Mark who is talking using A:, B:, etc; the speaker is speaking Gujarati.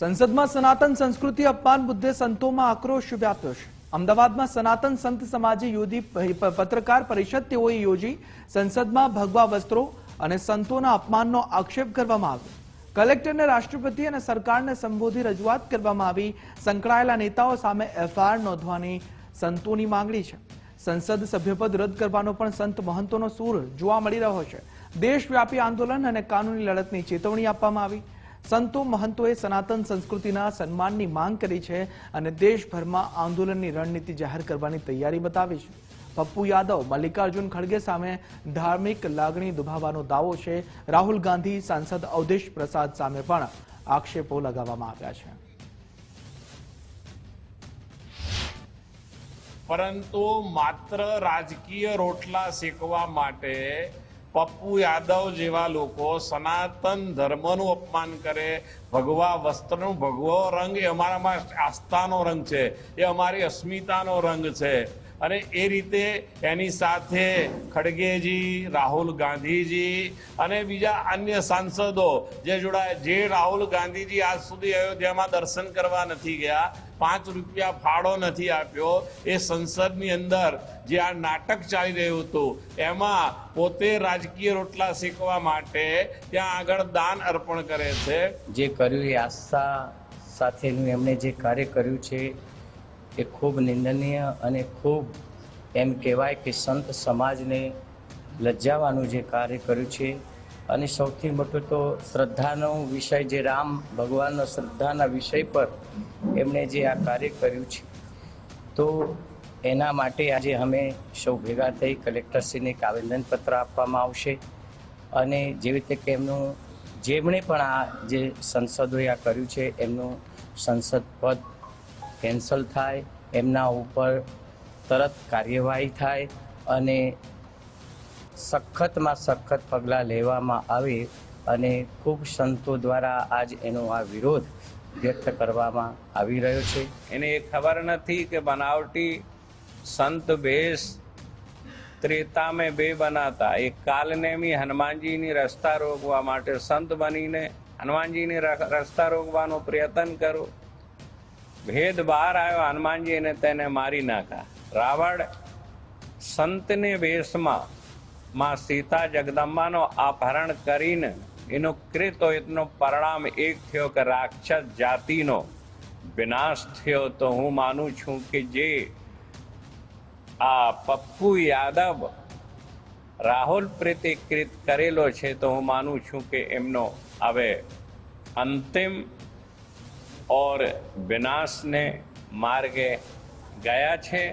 A: સંસદમાં સનાતન સંસ્કૃતિ અપમાન મુદ્દે સંતોમાં આક્રોશ વ્યાપ્યો છે। અમદાવાદમાં સનાતન સંત સમાજે યોજી પત્રકાર પરિષદ તેઓએ યોજી સંસદમાં ભગવા વસ્ત્રો અને સંતોના અપમાનનો આક્ષેપ કરવામાં આવ્યો। કલેક્ટરને રાષ્ટ્રપતિ અને સરકારને સંબોધી રજૂઆત કરવામાં આવી। સંકળાયેલા નેતાઓ સામે એફઆઈઆર નોંધવાની સંતોની માંગણી છે। સંસદ સભ્યપદ રદ કરવાનો પણ સંત મહંતોનો સૂર જોવા મળી રહ્યો છે। દેશવ્યાપી આંદોલન અને કાનૂની લડતની ચેતવણી આપવામાં આવી। સંતો મહંતોએ સનાતન સંસ્કૃતિના સન્માનની માંગ કરી છે અને દેશભરમાં આંદોલનની રણનીતિ જાહેર કરવાની તૈયારી બતાવી છે। પપ્પુ યાદવ મલ્લિકાર્જુન ખડગે સામે ધાર્મિક લાગણી દુભાવવાનો દાવો છે। રાહુલ ગાંધી સાંસદ અવધેશ પ્રસાદ સામે પણ આક્ષેપો લગાવવામાં આવ્યા છે।
B: પરંતુ માત્ર રાજકીય રોટલા શેકવા માટે પપ્પુ યાદવ જેવા લોકો સનાતન ધર્મનું અપમાન કરે, ભગવા વસ્ત્રનો ભગવો રંગ એ અમારામાં આસ્થાનો રંગ છે, એ અમારી અસ્મિતાનો રંગ છે। અને એ રીતે એની સાથે ખડગેજી, રાહુલ ગાંધીજી અને બીજા અન્ય સાંસદો જે જોડાયા, જે રાહુલ ગાંધીજી આજ સુધી અયોધ્યામાં દર્શન કરવા નથી ગયા, 5 રૂપિયા ફાળો નથી આપ્યો, એ સંસદની અંદર જે આ નાટક ચાલી રહ્યું હતું એમાં પોતે રાજકીય રોટલા શેકવા માટે ત્યાં આગળ દાન અર્પણ કરે છે।
C: જે કર્યું એ આસ્થા સાથેનું એમણે જે કાર્ય કર્યું છે એ ખૂબ નિંદનીય અને ખૂબ એમ કહેવાય કે સંત સમાજને લજ્જાવાનું જે કાર્ય કર્યું છે। અને સૌથી મોટો તો શ્રદ્ધાનો વિષય, જે રામ ભગવાનનો શ્રદ્ધાના વિષય પર એમણે જે આ કાર્ય કર્યું છે, તો એના માટે આજે અમે સૌ ભેગા થઈ કલેક્ટરશ્રીને એક આવેદનપત્ર આપવામાં આવશે। અને જેવી રીતે કે જેમણે પણ આ જે સંસદોએ આ કર્યું છે એમનું સંસદ પદ કેન્સલ થાય, એમના ઉપર તરત કાર્યવાહી થાય અને સખતમાં સખત પગલાં લેવામાં આવે। અને ખૂબ સંતો દ્વારા આજ એનો આ વિરોધ વ્યક્ત કરવામાં આવી રહ્યો છે।
D: એને એ ખબર નથી કે બનાवटी संत भेष त्रेता में बे बनाता। एक कालनेमी હનુમાનજીની રસ્તા રોકવા માટે સંત બનીને હનુમાનજીની રસ્તા રોકવાનો પ્રયત્ન કરો। ભેદ બહાર આવ્યો, હનુમાનજી એને તેને મારી નાખા। રાવણ સંતને વેશમાં માં સીતા જગદંબાનો અપહરણ કરીને એનો કૃત એનો પરિણામ એક થયો કે રાક્ષસ જાતિનો વિનાશ થયો। તો હું માનું છું કે જે આ પપ્પુ યાદવ રાહુલ પ્રત્યે કૃત કરેલો છે, તો હું માનું છું કે એમનો હવે અંતિમ और विनाश ने मार्गे गया है।